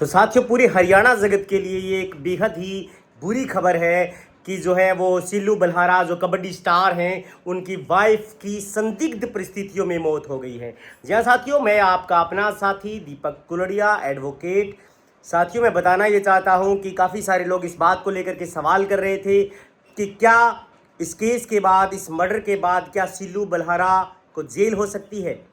तो साथियों, पूरे हरियाणा जगत के लिए ये एक बेहद ही बुरी खबर है कि जो है वो सिल्लू बलहारा जो कबड्डी स्टार हैं उनकी वाइफ की संदिग्ध परिस्थितियों में मौत हो गई है। जी हाँ साथियों, मैं आपका अपना साथी दीपक कुलड़िया एडवोकेट। साथियों, मैं बताना ये चाहता हूँ कि काफ़ी सारे लोग इस बात को लेकर के सवाल कर रहे थे कि क्या इस केस के बाद, इस मर्डर के बाद, क्या सिल्लू बलहारा को जेल हो सकती है।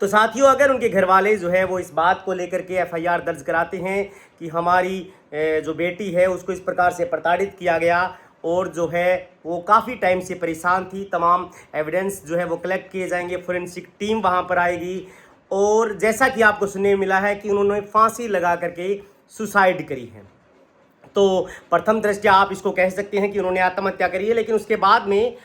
तो साथियों, अगर उनके घर वाले जो है वो इस बात को लेकर के एफआईआर दर्ज कराते हैं कि हमारी जो बेटी है उसको इस प्रकार से प्रताड़ित किया गया और जो है वो काफ़ी टाइम से परेशान थी, तमाम एविडेंस जो है वो कलेक्ट किए जाएंगे, फोरेंसिक टीम वहाँ पर आएगी और जैसा कि आपको सुनने में मिला है कि उन्होंने फांसी लगा करके सुसाइड करी है। तो प्रथम दृष्टया आप इसको कह सकते हैं कि उन्होंने आत्महत्या करी है, लेकिन उसके बाद में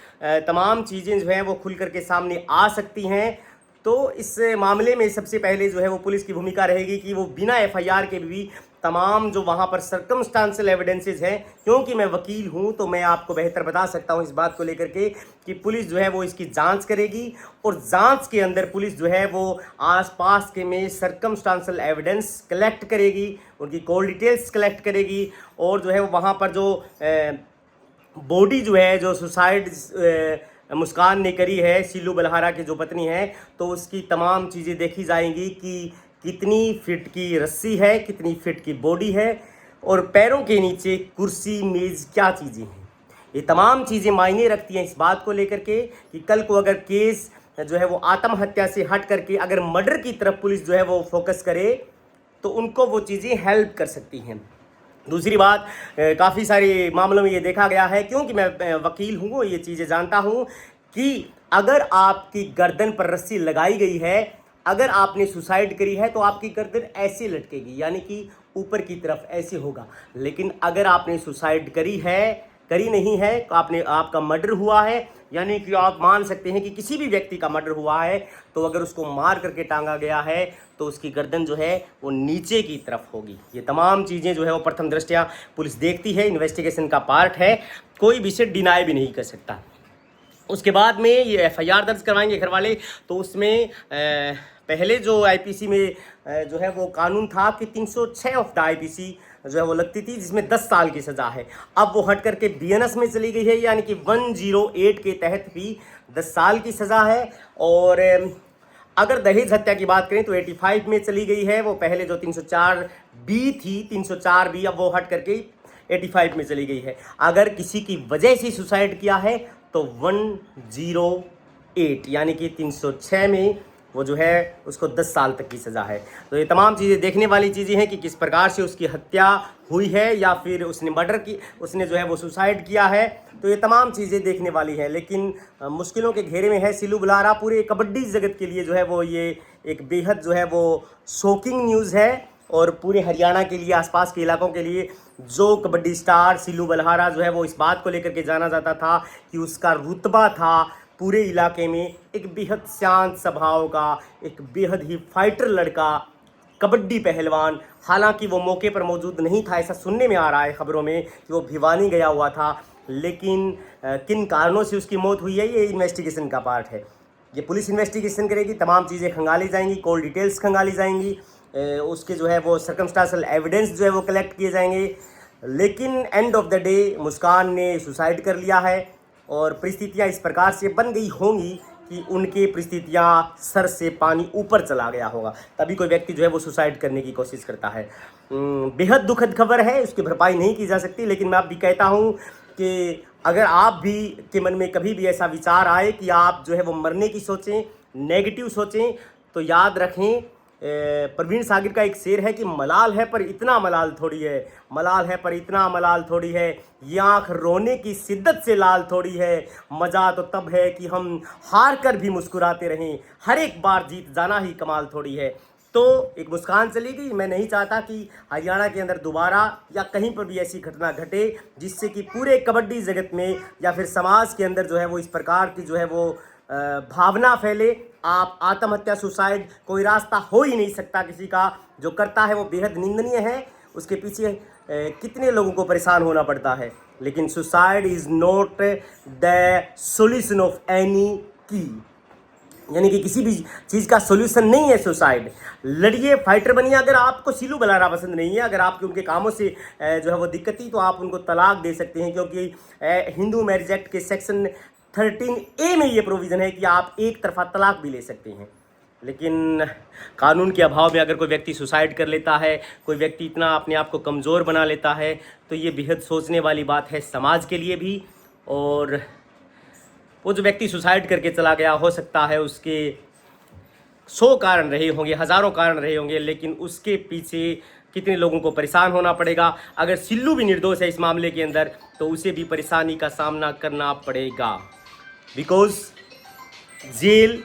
तमाम चीज़ें जो हैं वो खुल करके सामने आ सकती हैं। तो इस मामले में सबसे पहले जो है वो पुलिस की भूमिका रहेगी कि वो बिना एफआईआर के भी तमाम जो वहाँ पर सर्कमस्टांशियल एविडेंसेस हैं, क्योंकि मैं वकील हूँ तो मैं आपको बेहतर बता सकता हूँ इस बात को लेकर के कि पुलिस जो है वो इसकी जांच करेगी और जांच के अंदर पुलिस जो है वो आसपास के में सर्कमस्टांशियल एविडेंस कलेक्ट करेगी, उनकी कॉल डिटेल्स कलेक्ट करेगी और जो है वो वहाँ पर जो बॉडी जो है, जो सुसाइड मुस्कान ने करी है, सिल्लू बलहारा की जो पत्नी है, तो उसकी तमाम चीज़ें देखी जाएंगी कि कितनी फिट की रस्सी है, कितनी फिट की बॉडी है और पैरों के नीचे कुर्सी मेज़ क्या चीज़ें हैं। ये तमाम चीज़ें मायने रखती हैं इस बात को लेकर के कि कल को अगर केस जो है वो आत्महत्या से हट करके अगर मर्डर की तरफ पुलिस जो है वो फोकस करे तो उनको वो चीज़ें हेल्प कर सकती हैं। दूसरी बात, काफ़ी सारे मामलों में ये देखा गया है, क्योंकि मैं वकील हूँ, ये चीज़ें जानता हूँ कि अगर आपकी गर्दन पर रस्सी लगाई गई है, अगर आपने सुसाइड करी है तो आपकी गर्दन ऐसे लटकेगी, यानी कि ऊपर की तरफ ऐसे होगा। लेकिन अगर आपने सुसाइड करी नहीं है तो आपका मर्डर हुआ है, यानी कि आप मान सकते हैं कि किसी भी व्यक्ति का मर्डर हुआ है तो अगर उसको मार करके टांगा गया है तो उसकी गर्दन जो है वो नीचे की तरफ होगी। ये तमाम चीज़ें जो है वो प्रथम दृष्टया पुलिस देखती है, इन्वेस्टिगेशन का पार्ट है, कोई भी इसे डिनाई भी नहीं कर सकता। उसके बाद में ये एफआईआर दर्ज करवाएंगे घर वाले, तो उसमें पहले जो आईपीसी में जो है वो कानून था कि 306 ऑफ द आईपीसी जो है वो लगती थी, जिसमें 10 साल की सज़ा है। अब वो हट करके बीएनएस में चली गई है, यानी कि 108 के तहत भी 10 साल की सज़ा है। और अगर दहेज हत्या की बात करें तो 85 में चली गई है, वो पहले जो 304 बी थी, 304 बी, अब वो हट करके 85 में चली गई है। अगर किसी की वजह से सुसाइड किया है तो 108 यानी कि 306 में वो जो है उसको 10 साल तक की सज़ा है। तो ये तमाम चीज़ें देखने वाली चीज़ें हैं कि किस प्रकार से उसकी हत्या हुई है या फिर उसने मर्डर की, उसने जो है वो सुसाइड किया है। तो ये तमाम चीज़ें देखने वाली हैं, लेकिन मुश्किलों के घेरे में है सिल्लू बलहारा। पूरे कबड्डी जगत के लिए जो है वो ये एक बेहद जो है वो शॉकिंग न्यूज़ है और पूरे हरियाणा के लिए, आसपास के इलाकों के लिए, जो कबड्डी स्टार सिल्लू बलहारा जो है वो इस बात को लेकर के जाना जाता था कि उसका रुतबा था पूरे इलाके में एक बेहद शांत स्वभाव का, एक बेहद ही फाइटर लड़का, कबड्डी पहलवान। हालांकि वो मौके पर मौजूद नहीं था, ऐसा सुनने में आ रहा है खबरों में कि वो भिवानी गया हुआ था, लेकिन किन कारणों से उसकी मौत हुई है ये इन्वेस्टिगेशन का पार्ट है। ये पुलिस इन्वेस्टिगेशन करेगी, तमाम चीज़ें खंगाली जाएंगी, कॉल डिटेल्स खंगाली जाएंगी, उसके जो है वो सर्कमस्टांशियल एविडेंस जो है वो कलेक्ट किए जाएंगे। लेकिन एंड ऑफ द डे मुस्कान ने सुसाइड कर लिया है और परिस्थितियाँ इस प्रकार से बन गई होंगी कि उनके परिस्थितियाँ सर से पानी ऊपर चला गया होगा, तभी कोई व्यक्ति जो है वो सुसाइड करने की कोशिश करता है। बेहद दुखद खबर है, उसकी भरपाई नहीं की जा सकती। लेकिन मैं आप भी कहता हूँ कि अगर आप भी के मन में कभी भी ऐसा विचार आए कि आप जो है वो मरने की सोचें, नेगेटिव सोचें, तो याद रखें प्रवीण सागर का एक शेर है कि मलाल है पर इतना मलाल थोड़ी है, मलाल है पर इतना मलाल थोड़ी है, ये आँख रोने की शिद्दत से लाल थोड़ी है, मज़ा तो तब है कि हम हार कर भी मुस्कुराते रहें, हर एक बार जीत जाना ही कमाल थोड़ी है। तो एक मुस्कान चली गई। मैं नहीं चाहता कि हरियाणा के अंदर दोबारा या कहीं पर भी ऐसी घटना घटे जिससे कि पूरे कबड्डी जगत में या फिर समाज के अंदर जो है वो इस प्रकार की जो है वो भावना फैले। आप आत्महत्या, सुसाइड कोई रास्ता हो ही नहीं सकता किसी का, जो करता है वो बेहद निंदनीय है, उसके पीछे कितने लोगों को परेशान होना पड़ता है। लेकिन suicide is not the solution of any की। यानी कि किसी भी चीज़ का सोल्यूशन नहीं है सुसाइड। लड़िए, फाइटर बनिए। अगर आपको सिल्लू बलारा पसंद नहीं है, अगर आपके उनके कामों से जो है वो दिक्कत थी, तो आप उनको तलाक दे सकते हैं, क्योंकि हिंदू मैरिज एक्ट के सेक्शन 13A में ये प्रोविज़न है कि आप एक तरफा तलाक भी ले सकते हैं। लेकिन कानून के अभाव में अगर कोई व्यक्ति सुसाइड कर लेता है, कोई व्यक्ति इतना अपने आप को कमज़ोर बना लेता है, तो ये बेहद सोचने वाली बात है समाज के लिए भी। और वो जो व्यक्ति सुसाइड करके चला गया, हो सकता है उसके 100 कारण रहे होंगे, हज़ारों कारण रहे होंगे, लेकिन उसके पीछे कितने लोगों को परेशान होना पड़ेगा। अगर सिल्लू भी निर्दोष है इस मामले के अंदर, तो उसे भी परेशानी का सामना करना पड़ेगा, बिकॉज जेल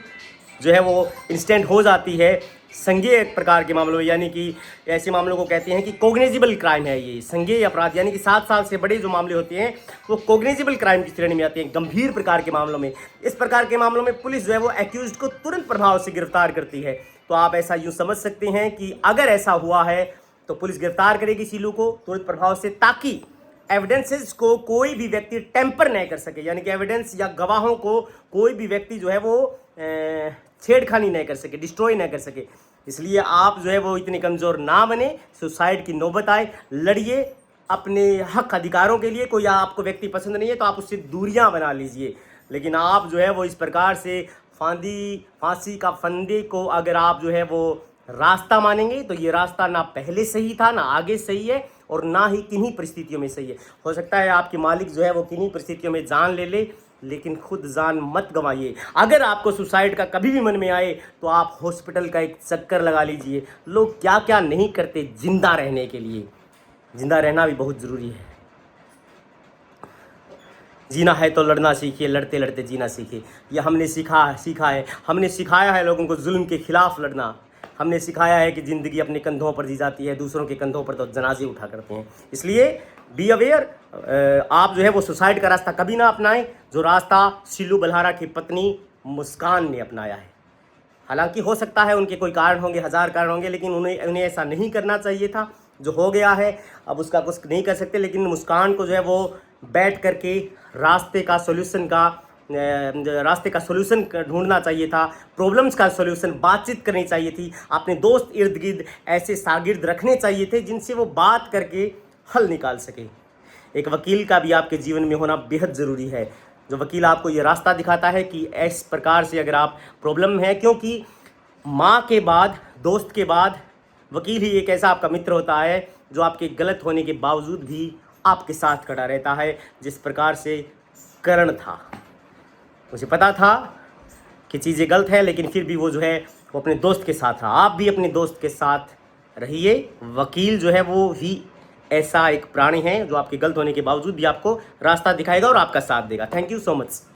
जो है वो इंस्टेंट हो जाती है संज्ञेय प्रकार के मामलों में। यानी कि ऐसे मामलों को कहते हैं कि कोग्निजिबल क्राइम है ये, संज्ञेय अपराध, यानी कि 7 साल से बड़े जो मामले होते हैं वो कोग्निजिबल क्राइम की श्रेणी में आते हैं, गंभीर प्रकार के मामलों में। इस प्रकार के मामलों में पुलिस जो है वो एक्यूज्ड को तुरंत प्रभाव से गिरफ्तार करती है। तो आप ऐसा यूँ समझ सकते हैं कि अगर ऐसा हुआ है तो पुलिस गिरफ्तार करेगी सिल्लू को तुरंत प्रभाव से, ताकि एविडेंसेस को कोई भी व्यक्ति टेम्पर नहीं कर सके, यानी कि एविडेंस या गवाहों को कोई भी व्यक्ति जो है वो छेड़खानी नहीं कर सके, डिस्ट्रॉय नहीं कर सके। इसलिए आप जो है वो इतने कमज़ोर ना बने, सुसाइड की नौबत आए, लड़िए अपने हक अधिकारों के लिए। कोई आपको व्यक्ति पसंद नहीं है तो आप उससे दूरियां बना लीजिए, लेकिन आप जो है वो इस प्रकार से फांसी का फंदे को अगर आप जो है वो रास्ता मानेंगे, तो ये रास्ता ना पहले सही था, ना आगे सही है, और ना ही किन्हीं परिस्थितियों में सही है। हो सकता है आपके मालिक जो है वो किन्हीं परिस्थितियों में जान ले, लेकिन खुद जान मत गंवाइए। अगर आपको सुसाइड का कभी भी मन में आए तो आप हॉस्पिटल का एक चक्कर लगा लीजिए। लोग क्या क्या नहीं करते जिंदा रहने के लिए। जिंदा रहना भी बहुत ज़रूरी है। जीना है तो लड़ना सीखिए, लड़ते लड़ते जीना सीखिए। ये हमने सीखा है, हमने सिखाया है लोगों को जुल्म के खिलाफ लड़ना। हमने सिखाया है कि ज़िंदगी अपने कंधों पर जी जाती है, दूसरों के कंधों पर तो जनाजे उठा करते हैं। इसलिए बी अवेयर, आप जो है वो सुसाइड का रास्ता कभी ना अपनाएं, जो रास्ता सिल्लू बलहारा की पत्नी मुस्कान ने अपनाया है। हालांकि हो सकता है उनके कोई कारण होंगे, 1000 कारण होंगे, लेकिन उन्हें ऐसा नहीं करना चाहिए था। जो हो गया है अब उसका कुछ नहीं कर सकते, लेकिन मुस्कान को जो है वो बैठ करके रास्ते का सोल्यूशन ढूंढना चाहिए था, प्रॉब्लम्स का सोल्यूशन बातचीत करनी चाहिए थी। अपने दोस्त इर्द गिर्द ऐसे शागिर्द रखने चाहिए थे जिनसे वो बात करके हल निकाल सके। एक वकील का भी आपके जीवन में होना बेहद ज़रूरी है, जो वकील आपको ये रास्ता दिखाता है कि इस प्रकार से अगर आप प्रॉब्लम है, क्योंकि माँ के बाद, दोस्त के बाद वकील ही एक ऐसा आपका मित्र होता है जो आपके गलत होने के बावजूद भी आपके साथ खड़ा रहता है। जिस प्रकार से करण था, मुझे पता था कि चीज़ें गलत है, लेकिन फिर भी वो जो है वो अपने दोस्त के साथ था। आप भी अपने दोस्त के साथ रहिए। वकील जो है वो ही ऐसा एक प्राणी है जो आपके गलत होने के बावजूद भी आपको रास्ता दिखाएगा और आपका साथ देगा। Thank you so much.